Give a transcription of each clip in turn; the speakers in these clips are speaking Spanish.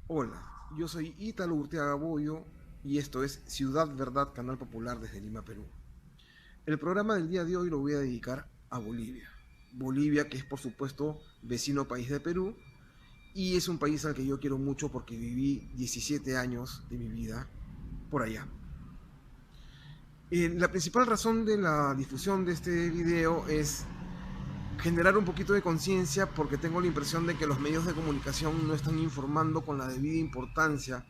Hola, yo soy Ítalo Urteaga Boyo y esto es Ciudad Verdad, Canal Popular desde Lima, Perú. El programa del día de hoy lo voy a dedicar a Bolivia. Bolivia, que es por supuesto vecino país de Perú y es un país al que yo quiero mucho porque viví 17 años de mi vida por allá. La principal razón de la difusión de este video es generar un poquito de conciencia porque tengo la impresión de que los medios de comunicación no están informando con la debida importancia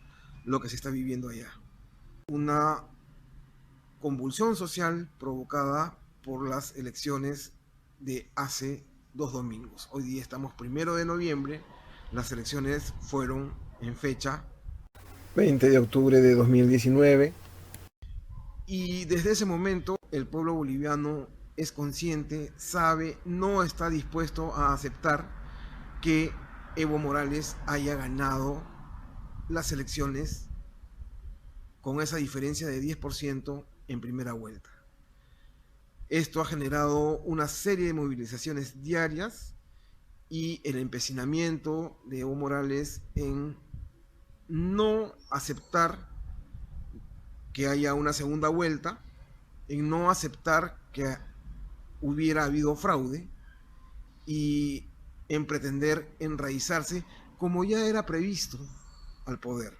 lo que se está viviendo allá. Una convulsión social provocada por las elecciones de hace 2 domingos. Hoy día estamos 1 de noviembre, las elecciones fueron en fecha 20 de octubre de 2019 y desde ese momento el pueblo boliviano es consciente, sabe, no está dispuesto a aceptar que Evo Morales haya ganado las elecciones con esa diferencia de 10% en primera vuelta. Esto ha generado una serie de movilizaciones diarias y el empecinamiento de Evo Morales en no aceptar que haya una segunda vuelta, en no aceptar que hubiera habido fraude y en pretender enraizarse como ya era previsto al poder.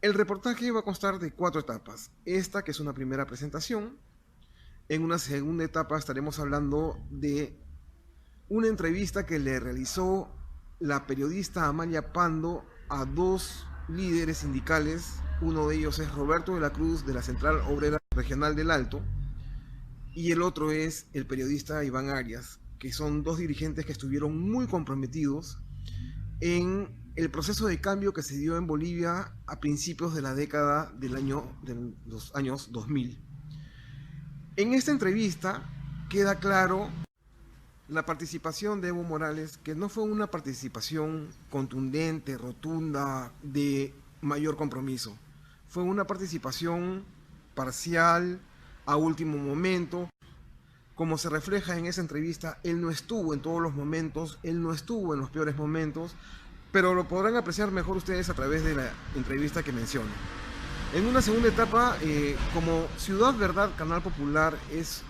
El reportaje va a constar de 4 etapas. Esta que es una primera presentación. En una segunda etapa estaremos hablando de una entrevista que le realizó la periodista Amalia Pando a 2 líderes sindicales. Uno de ellos es Roberto de la Cruz de la Central Obrera Regional del Alto y el otro es el periodista Iván Arias, que son 2 dirigentes que estuvieron muy comprometidos en el proceso de cambio que se dio en Bolivia a principios de la década de los años 2000. En esta entrevista queda claro la participación de Evo Morales, que no fue una participación contundente, rotunda, de mayor compromiso. Fue una participación parcial, a último momento. Como se refleja en esa entrevista, él no estuvo en todos los momentos, él no estuvo en los peores momentos, pero lo podrán apreciar mejor ustedes a través de la entrevista que menciono. En una segunda etapa, como Ciudad Verdad, Canal Popular, es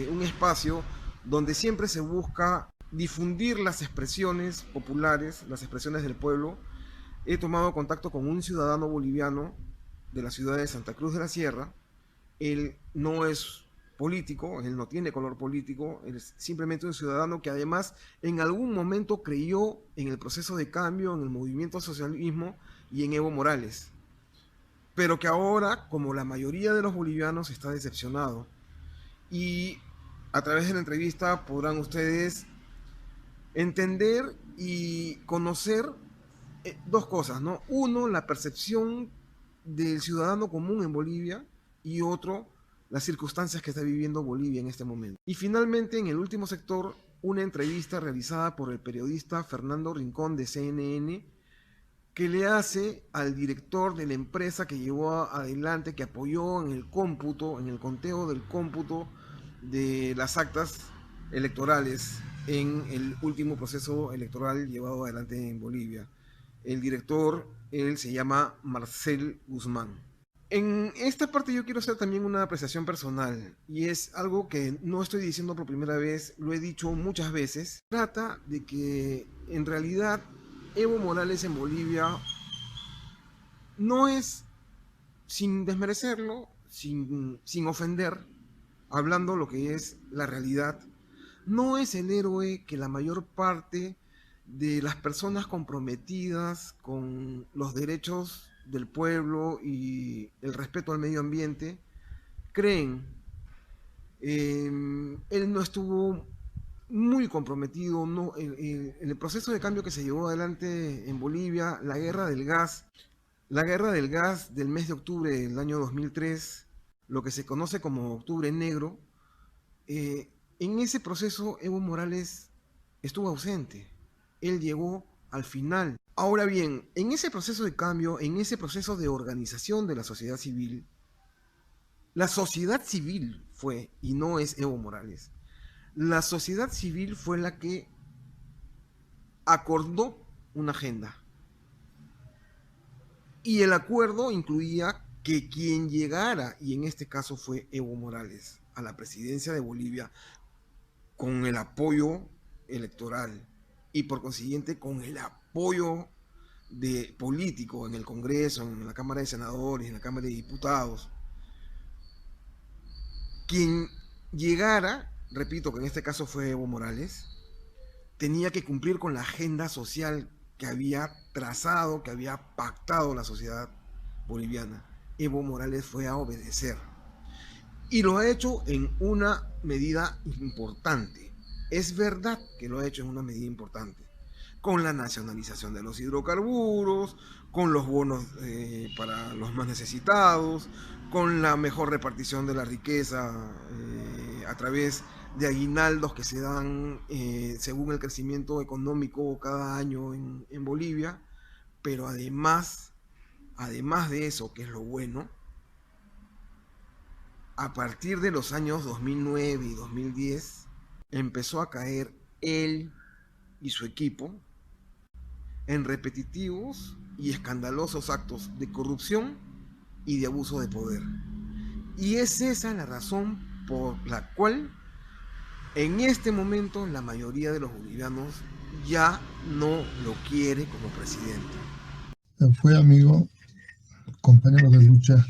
un espacio donde siempre se busca difundir las expresiones populares, las expresiones del pueblo. He tomado contacto con un ciudadano boliviano de la ciudad de Santa Cruz de la Sierra. Él no es político, él no tiene color político, él es simplemente un ciudadano que además en algún momento creyó en el proceso de cambio, en el movimiento socialismo y en Evo Morales, pero que ahora, como la mayoría de los bolivianos, está decepcionado. Y a través de la entrevista podrán ustedes entender y conocer 2 cosas, ¿no? Uno, la percepción del ciudadano común en Bolivia y otro, las circunstancias que está viviendo Bolivia en este momento. Y finalmente, en el último sector, una entrevista realizada por el periodista Fernando Rincón de CNN, que le hace al director de la empresa que llevó adelante, que apoyó en el cómputo, en el conteo del cómputo de las actas electorales en el último proceso electoral llevado adelante en Bolivia. El director, él se llama Marcel Guzmán. En esta parte yo quiero hacer también una apreciación personal y es algo que no estoy diciendo por primera vez, lo he dicho muchas veces. Trata de que en realidad Evo Morales en Bolivia no es, sin desmerecerlo, sin ofender, hablando lo que es la realidad, no es el héroe que la mayor parte de las personas comprometidas con los derechos del pueblo y el respeto al medio ambiente creen. Él no estuvo muy comprometido no, en el proceso de cambio que se llevó adelante en Bolivia, la guerra del gas del mes de octubre del año 2003, lo que se conoce como Octubre Negro. En ese proceso Evo Morales estuvo ausente. Él llegó al final. Ahora bien, en ese proceso de cambio, en ese proceso de organización de la sociedad civil fue, y no es Evo Morales, la sociedad civil fue la que acordó una agenda. Y el acuerdo incluía que quien llegara, y en este caso fue Evo Morales, a la presidencia de Bolivia, con el apoyo electoral y por consiguiente con el apoyo de político en el Congreso, en la Cámara de Senadores, en la Cámara de Diputados, quien llegara, repito que en este caso fue Evo Morales, tenía que cumplir con la agenda social que había trazado, que había pactado la sociedad boliviana. Evo Morales fue a obedecer. Y lo ha hecho en una medida importante. Es verdad que lo ha hecho en una medida importante. Con la nacionalización de los hidrocarburos, con los bonos para los más necesitados, con la mejor repartición de la riqueza a través de aguinaldos que se dan según el crecimiento económico cada año en Bolivia, pero además de eso, que es lo bueno, a partir de los años 2009 y 2010 empezó a caer él y su equipo en repetitivos y escandalosos actos de corrupción y de abuso de poder. Y es esa la razón por la cual en este momento la mayoría de los bolivianos ya no lo quiere como presidente. Fue amigo, compañero de lucha,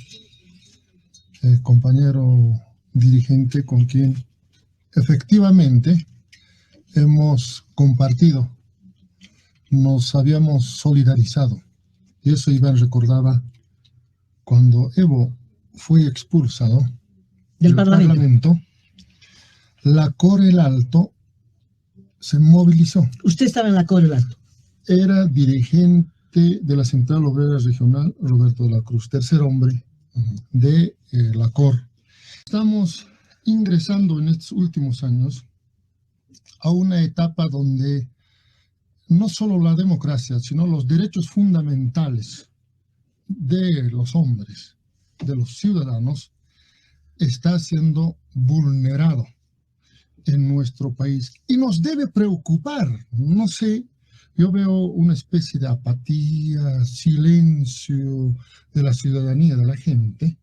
compañero dirigente con quien efectivamente hemos compartido, nos habíamos solidarizado. Y eso Iván recordaba cuando Evo fue expulsado del Parlamento, la Corel Alto se movilizó. ¿Usted estaba en la Corel Alto? Era dirigente de la Central Obrera Regional, Roberto de la Cruz, tercer hombre de la COR. Estamos ingresando en estos últimos años a una etapa donde no solo la democracia, sino los derechos fundamentales de los hombres, de los ciudadanos, está siendo vulnerado en nuestro país. Y nos debe preocupar, no sé, yo veo una especie de apatía, silencio de la ciudadanía, de la gente.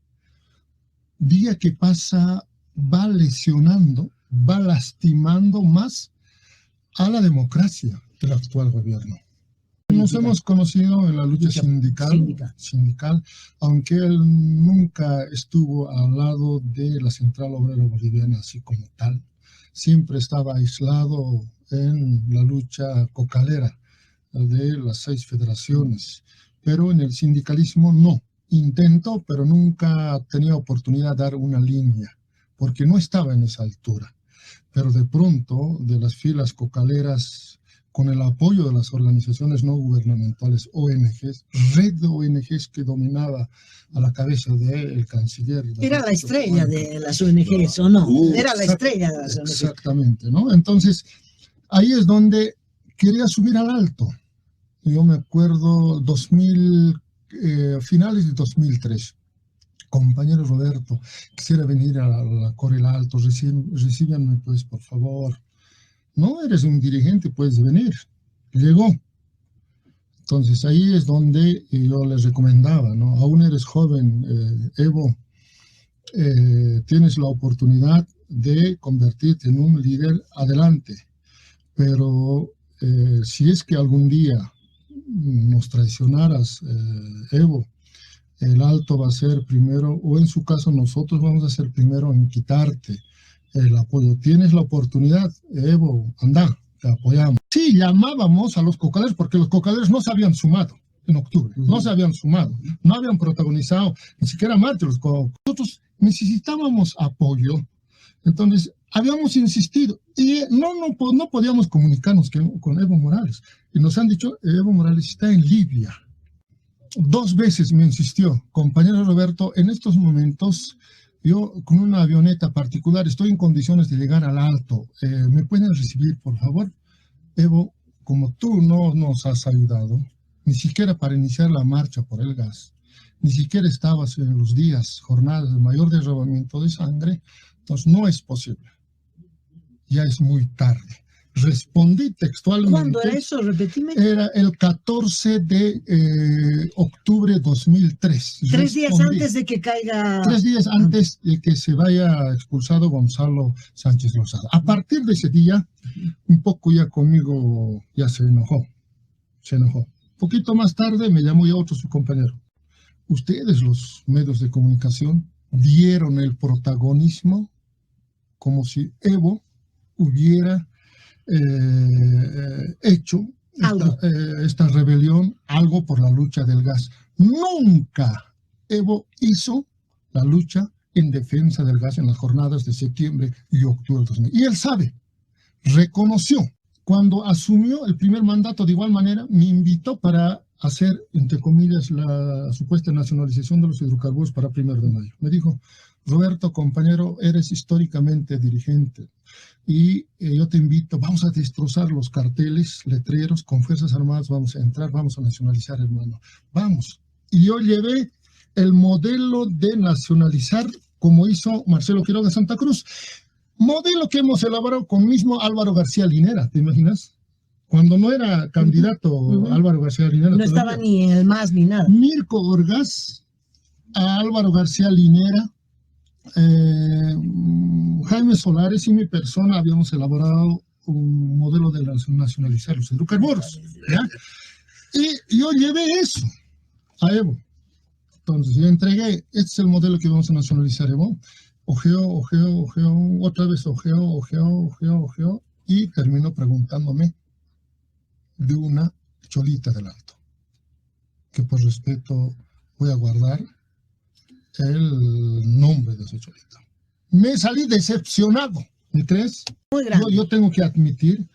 Día que pasa va lesionando, va lastimando más a la democracia del actual gobierno. Nos hemos conocido en la lucha sindical, aunque él nunca estuvo al lado de la Central Obrera Boliviana así como tal. Siempre estaba aislado en la lucha cocalera de las 6 federaciones, pero en el sindicalismo no. Intentó, pero nunca tenía oportunidad de dar una línea, porque no estaba en esa altura. Pero de pronto, de las filas cocaleras, con el apoyo de las organizaciones no gubernamentales, ONGs, red de ONGs que dominaba a la cabeza del canciller. Era la estrella de las ONGs, ¿o no? Era la estrella de las ONGs. Exactamente, ¿no? Entonces, ahí es donde quería subir al alto. Yo me acuerdo finales de 2003. Compañero Roberto, quisiera venir a la Corel Alto, recíbanme pues, por favor. No, eres un dirigente, puedes venir. Llegó. Entonces ahí es donde yo les recomendaba, ¿no? Aún eres joven, Evo, tienes la oportunidad de convertirte en un líder adelante. Pero si es que algún día nos traicionaras, Evo, el Alto va a ser primero, o en su caso nosotros vamos a ser primero en quitarte el apoyo. Tienes la oportunidad, Evo, anda, te apoyamos. Sí, llamábamos a los cocaleros porque los cocaleros no se habían sumado en octubre, no se habían sumado, no habían protagonizado ni siquiera marcha. Nosotros necesitábamos apoyo, entonces habíamos insistido y no podíamos comunicarnos con Evo Morales. Y nos han dicho, Evo Morales está en Libia. 2 veces me insistió, compañero Roberto, en estos momentos yo con una avioneta particular estoy en condiciones de llegar al Alto. ¿Me pueden recibir, por favor? Evo, como tú no nos has ayudado, ni siquiera para iniciar la marcha por el gas, ni siquiera estabas en los días, jornadas de mayor derramamiento de sangre, entonces no es posible. Ya es muy tarde. Respondí textualmente. ¿Cuándo era eso? Repetime. Era el 14 de octubre de 2003. 3 días antes de que caiga... 3 días antes de que se vaya expulsado Gonzalo Sánchez Lozada. A partir de ese día, un poco ya conmigo ya se enojó. Poquito más tarde me llamó ya otro su compañero. Ustedes, los medios de comunicación, dieron el protagonismo como si Evo hubiera hecho esta rebelión, algo por la lucha del gas. Nunca Evo hizo la lucha en defensa del gas en las jornadas de septiembre y octubre de 2000. Y él sabe, reconoció. Cuando asumió el primer mandato, de igual manera, me invitó para hacer, entre comillas, la supuesta nacionalización de los hidrocarburos para 1 de mayo. Me dijo, Roberto, compañero, eres históricamente dirigente y yo te invito, vamos a destrozar los carteles, letreros, con Fuerzas Armadas vamos a entrar, vamos a nacionalizar, hermano, vamos. Y yo llevé el modelo de nacionalizar como hizo Marcelo Quiroga Santa Cruz, modelo que hemos elaborado con mismo Álvaro García Linera, ¿te imaginas? Cuando no era candidato Álvaro García Linera. No estaba ni en el MAS ni nada. Mirko Orgaz, a Álvaro García Linera, Jaime Solares y mi persona habíamos elaborado un modelo de nacionalizar los hidrocarburos, ¿ya? Y yo llevé eso a Evo. Entonces yo entregué, este es el modelo que vamos a nacionalizar, Evo. Ojeo, otra vez ojeo, y terminó preguntándome de una cholita del Alto, que por respeto voy a guardar el nombre de esa cholita. Me salí decepcionado, ¿me crees? Muy grande. Yo tengo que admitir,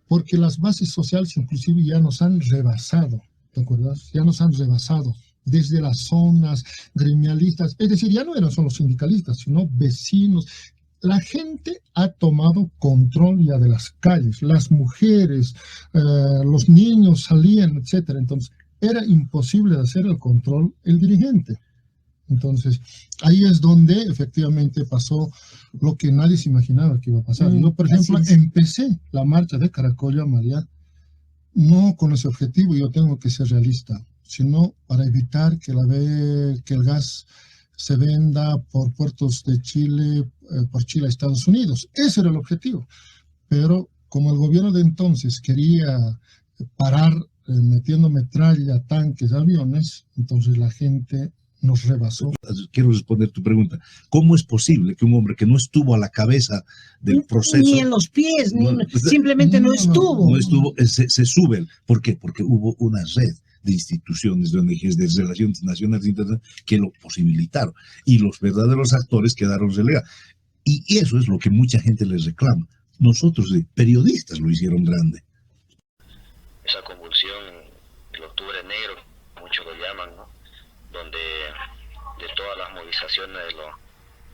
porque las bases sociales inclusive ya nos han rebasado, ¿te acuerdas? Ya nos han rebasado desde las zonas gremialistas, es decir, ya no eran solo sindicalistas, sino vecinos. La gente ha tomado control ya de las calles, las mujeres, los niños salían, etcétera. Entonces, era imposible hacer el control el dirigente. Entonces, ahí es donde efectivamente pasó lo que nadie se imaginaba que iba a pasar. Yo, por ejemplo, empecé la marcha de Caracollo, María, no con ese objetivo, yo tengo que ser realista, sino para evitar que el gas se venda por puertos de Chile, por Chile a Estados Unidos. Ese era el objetivo. Pero como el gobierno de entonces quería parar metiendo metralla, tanques, aviones, entonces la gente nos rebasó. Quiero responder tu pregunta. ¿Cómo es posible que un hombre que no estuvo a la cabeza del proceso... Ni en los pies, simplemente no estuvo. No estuvo, se sube. ¿Por qué? Porque hubo una red de instituciones, de ONGs, de relaciones nacionales e internacionales que lo posibilitaron. Y los verdaderos actores quedaron relegados. Y eso es lo que mucha gente les reclama. Nosotros, periodistas, lo hicieron grande. Esa convulsión, el octubre negro, muchos lo llaman, ¿no? Donde de todas las movilizaciones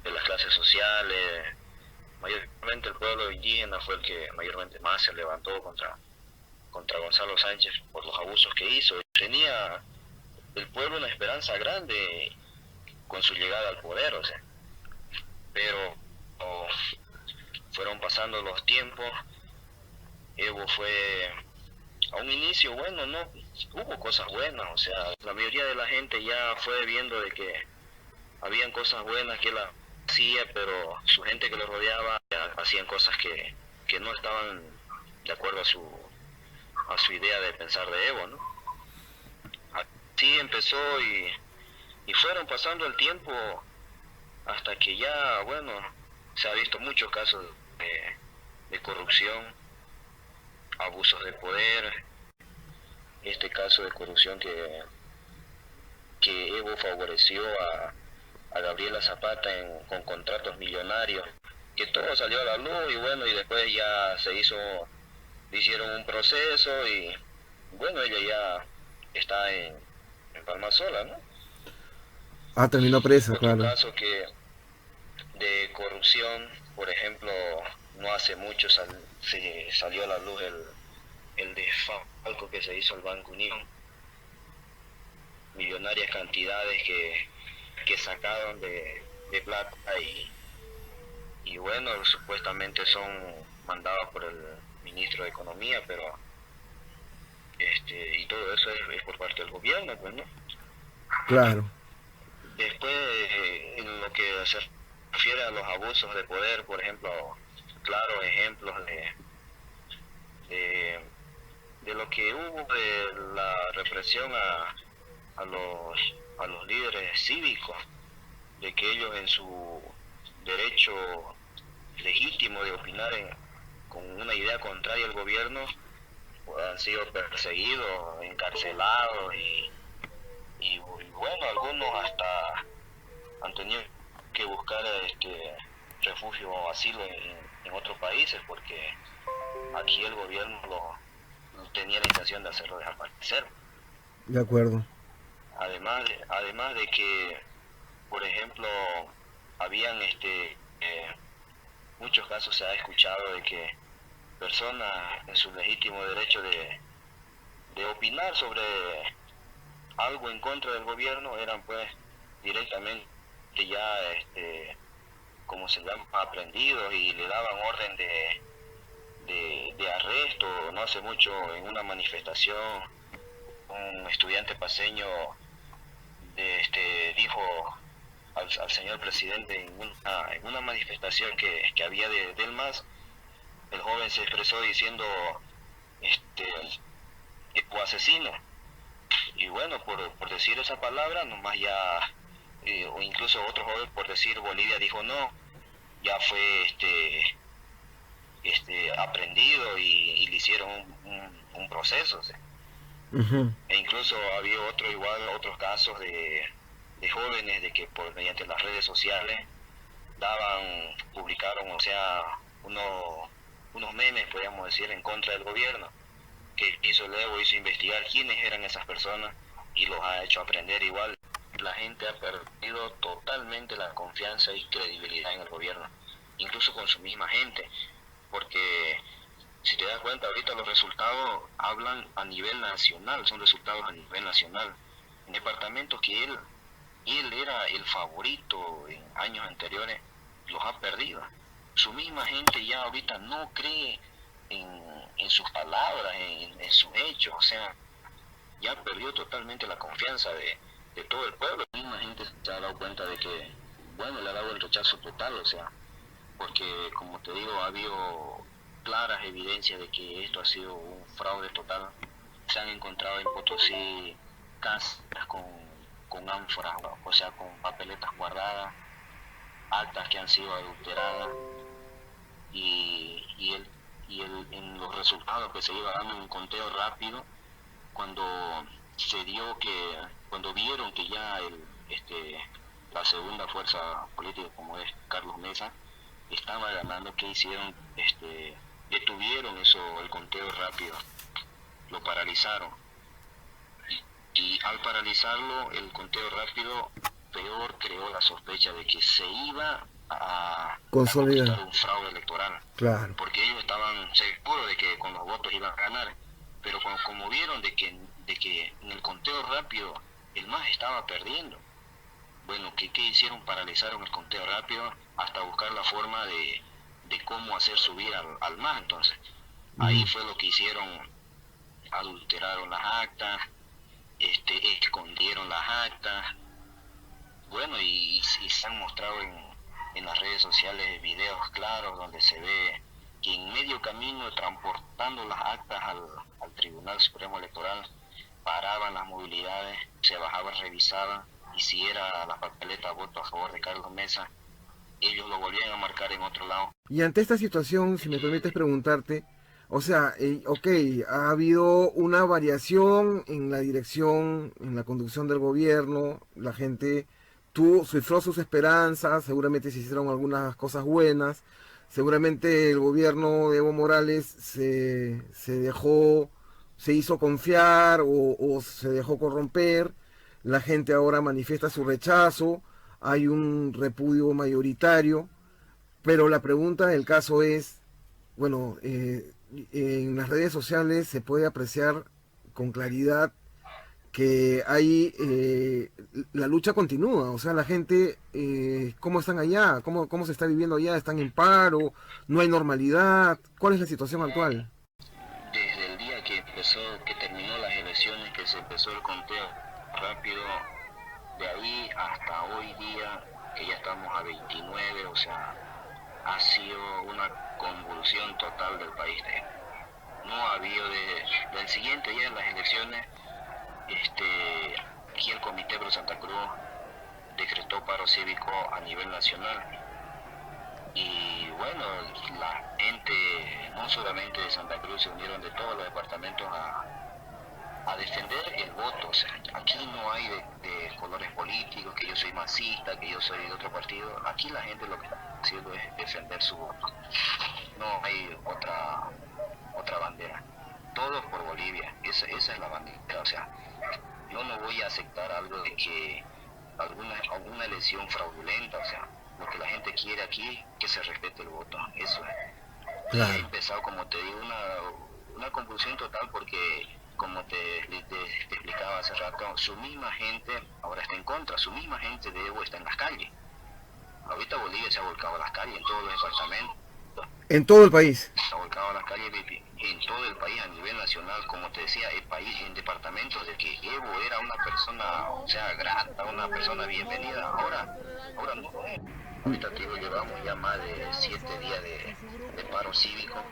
de las clases sociales, mayormente el pueblo indígena fue el que mayormente más se levantó contra Gonzalo Sánchez por los abusos que hizo. Tenía el pueblo una esperanza grande con su llegada al poder, o sea, pero fueron pasando los tiempos. Evo fue a un inicio, bueno, no hubo cosas buenas, o sea, la mayoría de la gente ya fue viendo de que habían cosas buenas que él hacía, pero su gente que lo rodeaba hacían cosas que no estaban de acuerdo a su idea de pensar de Evo, ¿no? Así empezó y fueron pasando el tiempo hasta que ya, bueno, se ha visto muchos casos de corrupción, abusos de poder, este caso de corrupción que Evo favoreció a Gabriela Zapata con contratos millonarios, que todo salió a la luz y bueno, y después ya hicieron un proceso y bueno, ella ya está en Palmasola, ¿no? Terminó presa, Otro claro. caso de corrupción, por ejemplo, no hace mucho salió a la luz el desfalco que se hizo al Banco Unión, millonarias cantidades que sacaron de plata y bueno, supuestamente son mandados por el ministro de Economía, pero y todo eso es por parte del gobierno, pues, ¿no? Claro. Después, en lo que se refiere a los abusos de poder, por ejemplo, claros ejemplos de lo que hubo de la represión a los líderes cívicos, de que ellos en su derecho legítimo de opinar con una idea contraria al gobierno han sido perseguidos, encarcelados y bueno, algunos hasta han tenido que buscar refugio o asilo en otros países, porque aquí el gobierno tenía la intención de hacerlo desaparecer. De acuerdo. Además de que, por ejemplo, habían muchos casos se ha escuchado de que personas en su legítimo derecho de opinar sobre algo en contra del gobierno eran pues directamente ya como se llama, aprendidos, y le daban orden de arresto. No hace mucho, en una manifestación, un estudiante paseño dijo al señor presidente en una manifestación que había del MAS. El joven se expresó diciendo o asesino, y bueno, por decir esa palabra nomás ya, o incluso otro joven por decir Bolivia dijo no, ya fue aprendido y le hicieron un proceso, o sea. Uh-huh. E incluso había otros casos de jóvenes de que mediante las redes sociales publicaron, o sea, unos memes, podríamos decir, en contra del gobierno, que hizo investigar quiénes eran esas personas y los ha hecho aprender igual. La gente ha perdido totalmente la confianza y credibilidad en el gobierno, incluso con su misma gente, porque si te das cuenta, ahorita los resultados hablan a nivel nacional, son resultados a nivel nacional. En departamentos que él era el favorito en años anteriores, los ha perdido. Su misma gente ya ahorita no cree en sus palabras, en sus hechos, o sea, ya perdió totalmente la confianza de todo el pueblo. La misma gente se ha dado cuenta de que, bueno, le ha dado el rechazo total, o sea, porque como te digo, ha habido claras evidencias de que esto ha sido un fraude total. Se han encontrado en Potosí casas con ánforas, o sea, con papeletas guardadas, actas que han sido adulteradas, y en los resultados que se iba dando en un conteo rápido, cuando vieron que ya la segunda fuerza política, como es Carlos Mesa, estaba ganando, ¿qué hicieron? Detuvieron el conteo rápido, lo paralizaron, y al paralizarlo, el conteo rápido, peor creó la sospecha de que se iba a consolidar un fraude electoral. Claro. Porque ellos estaban seguros de que con los votos iban a ganar, pero como vieron de que en el conteo rápido el MAS estaba perdiendo, bueno, ¿qué hicieron? Paralizaron el conteo rápido hasta buscar la forma de cómo hacer subir al MAS. Entonces, ahí fue lo que hicieron: adulteraron las actas, escondieron las actas, bueno, y se han mostrado en las redes sociales videos claros donde se ve que en medio camino, transportando las actas al Tribunal Supremo Electoral, paraban las movilidades, se bajaban, revisaban, y si era la papeleta voto a favor de Carlos Mesa, ellos lo volvían a marcar en otro lado. Y ante esta situación, si me permites preguntarte, o sea, ha habido una variación en la dirección, en la conducción del gobierno, la gente cifró sus esperanzas, seguramente se hicieron algunas cosas buenas, seguramente el gobierno de Evo Morales se hizo confiar o se dejó corromper, la gente ahora manifiesta su rechazo, hay un repudio mayoritario, pero la pregunta del caso es, bueno, en las redes sociales se puede apreciar con claridad que hay la lucha continúa, o sea, la gente, ¿cómo están allá? ¿Cómo se está viviendo allá? ¿Están en paro? ¿No hay normalidad? ¿Cuál es la situación actual? comenzó el conteo rápido, de ahí hasta hoy día, que ya estamos a 29, o sea, ha sido una convulsión total del país. No ha habido del siguiente día en las elecciones, aquí el Comité Pro Santa Cruz decretó paro cívico a nivel nacional. Y bueno, la gente, no solamente de Santa Cruz, se unieron de todos los departamentos a defender el voto. O sea, aquí no hay de colores políticos, que yo soy masista, que yo soy de otro partido. Aquí la gente lo que está haciendo es defender su voto. No hay otra bandera. Todos por Bolivia, esa es la bandera. O sea, yo no voy a aceptar algo de que alguna elección fraudulenta. O sea, lo que la gente quiere aquí, que se respete el voto. Eso es. Claro. Ha empezado, como te digo, una confusión total, porque como te explicaba hace rato, su misma gente ahora está en contra, su misma gente de Evo está en las calles. Ahorita Bolivia se ha volcado a las calles en todos los departamentos. En todo el país. Se ha volcado a las calles en todo el país a nivel nacional, como te decía, el país en departamentos de que Evo era una persona, o sea, grata, una persona bienvenida. Ahora no lo es. Ahorita te digo, llevamos ya más de 7 días de paro cívico,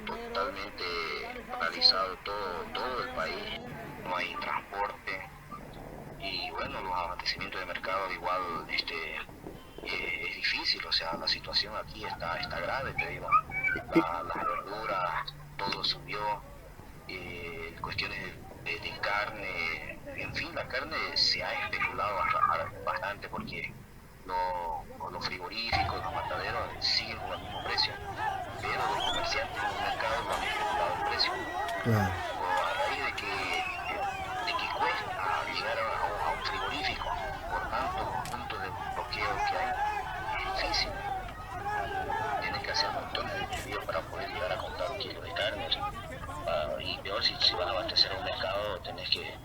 totalmente paralizado todo el país, no hay transporte, y bueno, los abastecimientos de mercado igual es difícil. O sea, la situación aquí está grave, te digo. Las verduras, todo subió, cuestiones de carne, en fin, la carne se ha especulado bastante, porque los frigoríficos, los mataderos siguen con el mismo precio, pero los comerciantes en el mercado lo han especulado el precio. Claro. A raíz de que cuesta llegar a un frigorífico por tantos puntos de bloqueo que hay, es difícil. Tienes que hacer montones de desvíos para poder llegar a comprar un kilo de carne. Y peor, si vas a abastecer a un mercado, tenés que,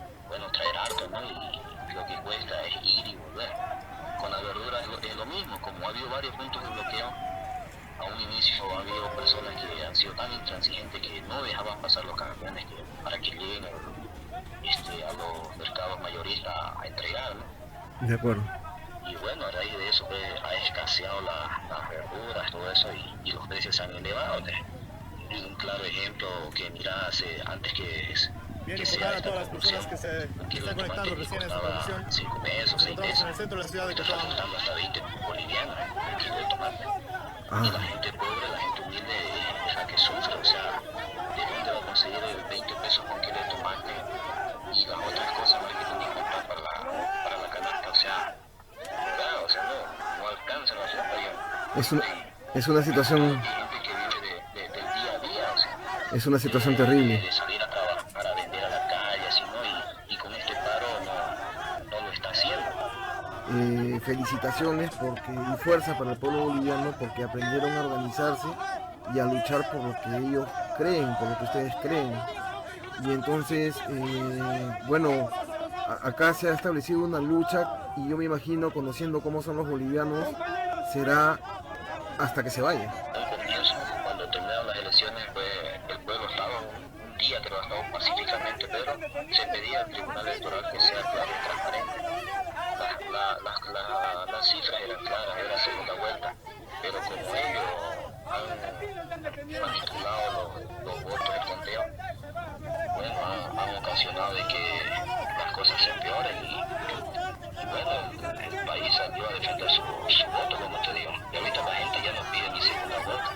traer harto, ¿no? Y lo que cuesta es ir y volver. Con las verduras es lo mismo. Como ha habido varios puntos de bloqueo, a un inicio ha habido personas que han sido tan intransigentes que no dejaban pasar los camiones para que lleguen a los mercados mayoristas a entregar, ¿no? De acuerdo. Y bueno, a raíz de eso ha escaseado las verduras, todo eso, y los precios se han elevado. Y un claro ejemplo que mira, antes que sea esta convulsión, un kilo de tomate que costaba 5 pesos, 6 pesos, ahorita está costando hasta 20 bolivianos el kilo de tomate. Y la gente pobre, la gente humilde es la que sufre. O sea, ¿de dónde va a conseguir 20 pesos por kilo de tomate y las otras cosas más que tiene que comprar para la canasta? O sea, ¿verdad? O sea, no alcanza la plata. Es una situación. Hay gente que vive del día a día, o sea, Es una situación terrible. de salir a trabajar, a vender a la calle, así, ¿no? Y con este paro no lo está haciendo. Felicitaciones y fuerza para el pueblo boliviano, porque aprendieron a organizarse y a luchar por lo que ellos creen, por lo que ustedes creen. Y entonces, acá se ha establecido una lucha, y yo me imagino, conociendo cómo son los bolivianos, será hasta que se vaya. Al comienzo, cuando terminaron las elecciones, el pueblo estaba un día trabajado pacíficamente, pero se pedía al Tribunal Electoral que sea claro y transparente. Las cifras eran claras, era segunda vuelta, pero como ellos han manipulado los votos del conteo, han ocasionado de que las cosas se empeoren, y el país salió a defender su voto, como te digo. Y ahorita la gente ya no pide ni segunda vuelta.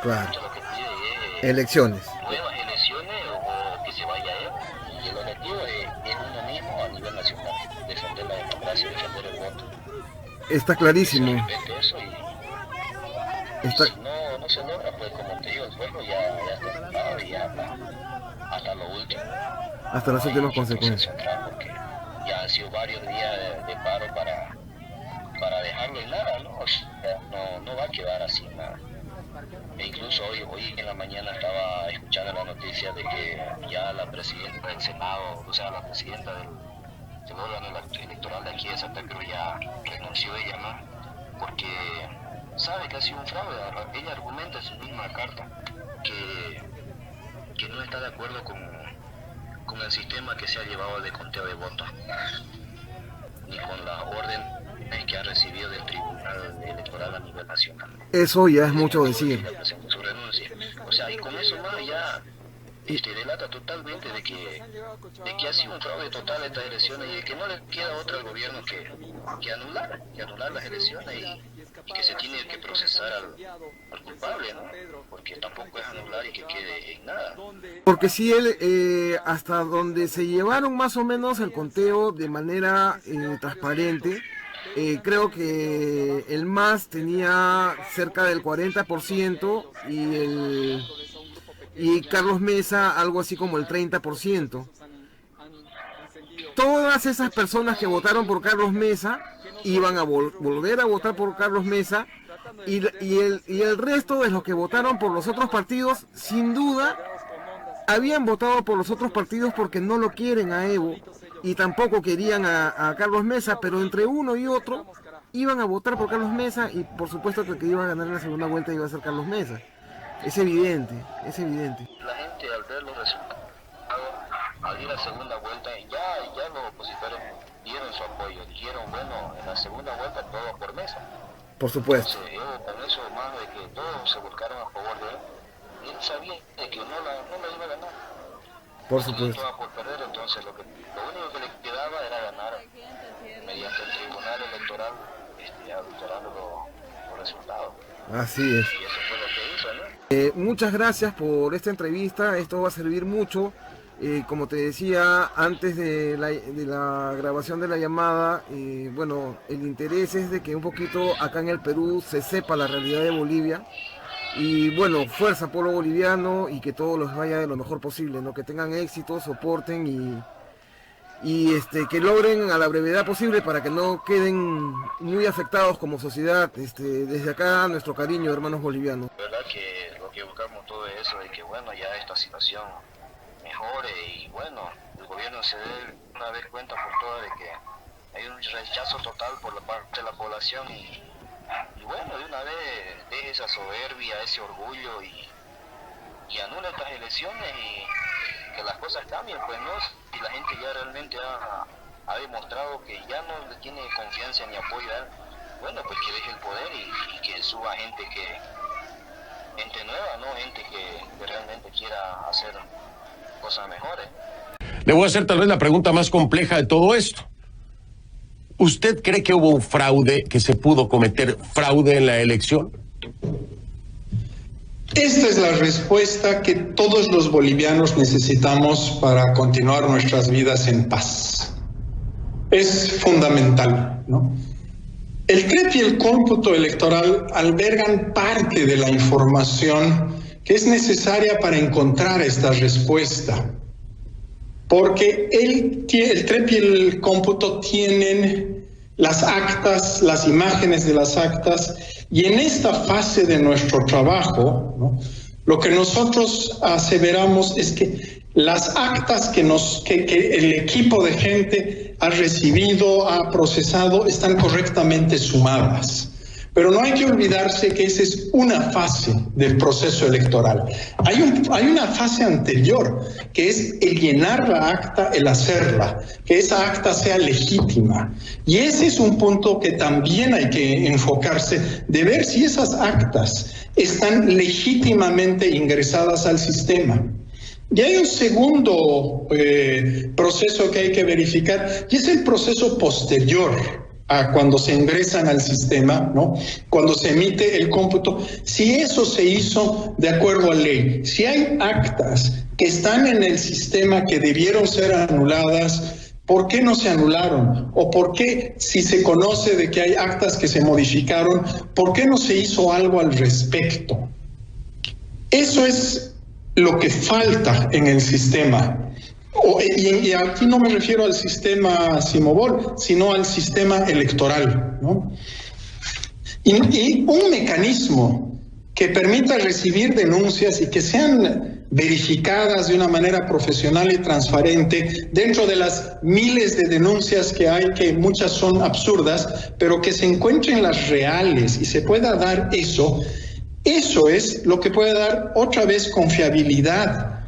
Claro. Entonces, lo que pide es Elecciones. nuevas elecciones, o que se vaya él. Y el objetivo es uno mismo a nivel nacional, defender la democracia, defender el voto. Está clarísimo. Eso, y si no se logra, pues como te digo, el pueblo ya está sentado, y ya hasta lo último. Hasta las últimas consecuencias. Porque ya han sido varios días de paro para dejarlo en nada, ¿no? O sea, no va a quedar así nada. E incluso hoy en la mañana estaba escuchando la noticia de que ya la presidenta del Senado, o sea, la presidenta del órgano electoral de aquí de Santa Cruz, ya renunció ella, ¿no? Porque sabe que ha sido un fraude. Ella argumenta en su misma carta que no está de acuerdo con con el sistema que se ha llevado de conteo de votos, ni con la orden que ha recibido del Tribunal Electoral a nivel nacional. Eso ya es mucho decir. Su renuncia. O sea, y con eso más ya delata totalmente de que ha sido un fraude total estas elecciones y de que no le queda otra al gobierno que anular las elecciones y que se tiene que procesar al culpable, ¿no? Porque tampoco es anular y que quede en nada. Porque si él, hasta donde se llevaron más o menos el conteo de manera transparente, creo que el MAS tenía cerca del 40% y Carlos Mesa algo así como el 30%. Todas esas personas que votaron por Carlos Mesa iban a volver a votar por Carlos Mesa y el resto de los que votaron por los otros partidos, sin duda, habían votado por los otros partidos porque no lo quieren a Evo y tampoco querían a Carlos Mesa, pero entre uno y otro iban a votar por Carlos Mesa y por supuesto que el que iba a ganar en la segunda vuelta iba a ser Carlos Mesa. Es evidente, es evidente. La gente al ver los resultados, al ir a la segunda vuelta, ya los opositores dieron su apoyo, dijeron, bueno, en la segunda vuelta todo por Mesa. Por supuesto. Entonces, con eso más de que todos se volcaron a favor de él sabía de que no la iba a ganar. Por supuesto. Estaba por perder, entonces lo único que le quedaba era ganar mediante el Tribunal Electoral, alterando los resultados. Así es. Y eso fue lo que hizo, ¿no? Muchas gracias por esta entrevista, esto va a servir mucho. Como te decía antes de la grabación de la llamada, bueno, el interés es de que un poquito acá en el Perú se sepa la realidad de Bolivia. Y bueno, fuerza pueblo boliviano y que todo les vaya de lo mejor posible, ¿no? Que tengan éxito, soporten y que logren a la brevedad posible para que no queden muy afectados como sociedad. Desde acá nuestro cariño, hermanos bolivianos. La verdad que lo que buscamos todo eso es que bueno, ya esta situación mejore y bueno, el gobierno se dé una vez cuenta por todas de que hay un rechazo total por la parte de la población y bueno, de una vez deje esa soberbia, ese orgullo y anule estas elecciones y que las cosas cambien, pues no, si la gente ya realmente ha demostrado que ya no le tiene confianza ni apoyo a él, bueno, pues que deje el poder y que suba gente nueva, ¿no? Gente que realmente quiera hacer cosas mejores. Le voy a hacer tal vez la pregunta más compleja de todo esto. ¿Usted cree que hubo un fraude, que se pudo cometer fraude en la elección? Esta es la respuesta que todos los bolivianos necesitamos para continuar nuestras vidas en paz. Es fundamental, ¿no? El CREP y el cómputo electoral albergan parte de la información que es necesaria para encontrar esta respuesta. Porque el CREP y el cómputo tienen las actas, las imágenes de las actas, y en esta fase de nuestro trabajo, ¿no? Lo que nosotros aseveramos es que las actas que el equipo de gente ha recibido, ha procesado, están correctamente sumadas. Pero no hay que olvidarse que esa es una fase del proceso electoral. Hay una fase anterior, que es el llenar la acta, el hacerla, que esa acta sea legítima. Y ese es un punto que también hay que enfocarse, de ver si esas actas están legítimamente ingresadas al sistema. Y hay un segundo proceso que hay que verificar, y es el proceso posterior a cuando se ingresan al sistema, ¿no? Cuando se emite el cómputo, si eso se hizo de acuerdo a ley, si hay actas que están en el sistema que debieron ser anuladas, ¿por qué no se anularon? O ¿por qué, si se conoce de que hay actas que se modificaron, por qué no se hizo algo al respecto? Eso es lo que falta en el sistema. Y aquí no me refiero al sistema Simobol, sino al sistema electoral, ¿no? Y un mecanismo que permita recibir denuncias y que sean verificadas de una manera profesional y transparente dentro de las miles de denuncias que hay, que muchas son absurdas, pero que se encuentren las reales y se pueda dar eso es lo que puede dar otra vez confiabilidad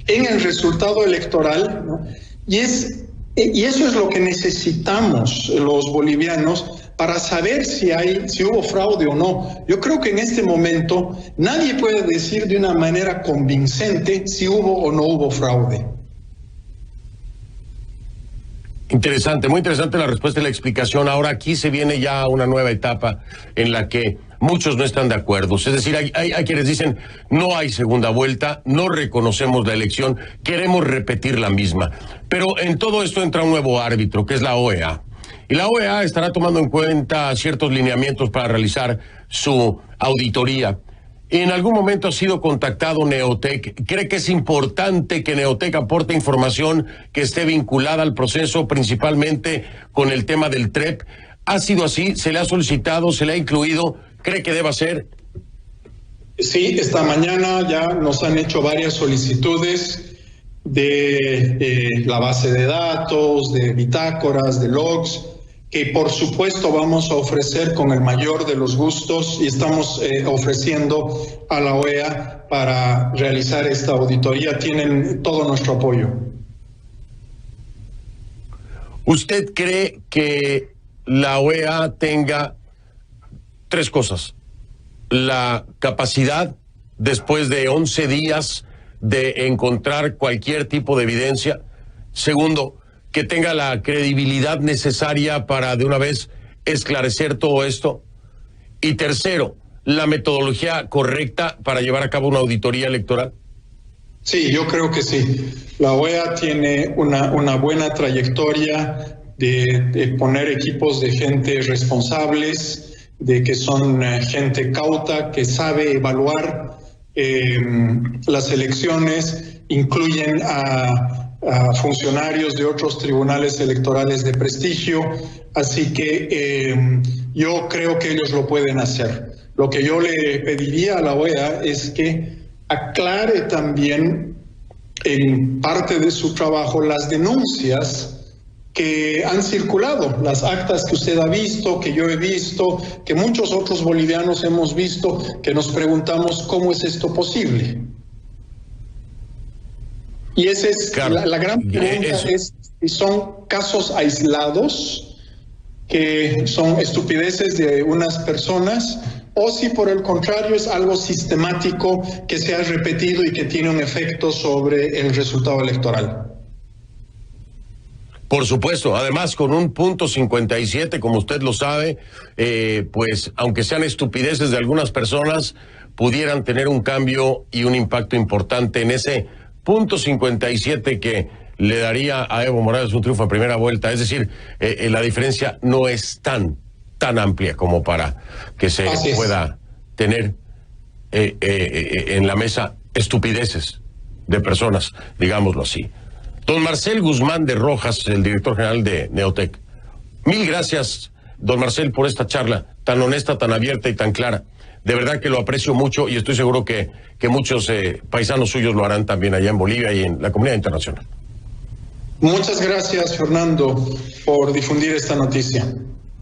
en el resultado electoral, ¿no? Y eso es lo que necesitamos los bolivianos para saber si hubo fraude o no. Yo creo que en este momento nadie puede decir de una manera convincente si hubo o no hubo fraude. Interesante, muy interesante la respuesta y la explicación. Ahora aquí se viene ya una nueva etapa en la que muchos no están de acuerdo. Es decir, hay quienes dicen no hay segunda vuelta, no reconocemos la elección, queremos repetir la misma. Pero en todo esto entra un nuevo árbitro, que es la OEA. Y la OEA estará tomando en cuenta ciertos lineamientos para realizar su auditoría. ¿En algún momento ha sido contactado Neotec? ¿Cree que es importante que Neotec aporte información que esté vinculada al proceso, principalmente con el tema del TREP? ¿Ha sido así? ¿Se le ha solicitado? ¿Se le ha incluido? ¿Cree que deba ser? Sí, esta mañana ya nos han hecho varias solicitudes de la base de datos, de bitácoras, de logs, que por supuesto vamos a ofrecer con el mayor de los gustos y estamos ofreciendo a la OEA para realizar esta auditoría. Tienen todo nuestro apoyo. ¿Usted cree que la OEA tenga tres cosas? La capacidad, después de 11 días, de encontrar cualquier tipo de evidencia. Segundo, que tenga la credibilidad necesaria para de una vez esclarecer todo esto. Y tercero, la metodología correcta para llevar a cabo una auditoría electoral. Sí, yo creo que sí. La OEA tiene una buena trayectoria de poner equipos de gente responsables, de que son gente cauta, que sabe evaluar las elecciones, incluyen a funcionarios de otros tribunales electorales de prestigio, así que yo creo que ellos lo pueden hacer. Lo que yo le pediría a la OEA es que aclare también en parte de su trabajo las denuncias que han circulado, las actas que usted ha visto, que yo he visto, que muchos otros bolivianos hemos visto, que nos preguntamos cómo es esto posible. Y esa es claro, la gran pregunta, es si son casos aislados, que son estupideces de unas personas, o si por el contrario es algo sistemático que se ha repetido y que tiene un efecto sobre el resultado electoral. Por supuesto, además con un punto 57, como usted lo sabe, pues aunque sean estupideces de algunas personas, pudieran tener un cambio y un impacto importante en ese punto 57 que le daría a Evo Morales un triunfo en primera vuelta. Es decir, la diferencia no es tan amplia como para que se pueda tener en la mesa estupideces de personas, digámoslo así. Don Marcel Guzmán de Rojas, el director general de Neotec. Mil gracias, don Marcel, por esta charla tan honesta, tan abierta y tan clara. De verdad que lo aprecio mucho y estoy seguro que muchos paisanos suyos lo harán también allá en Bolivia y en la comunidad internacional. Muchas gracias, Fernando, por difundir esta noticia.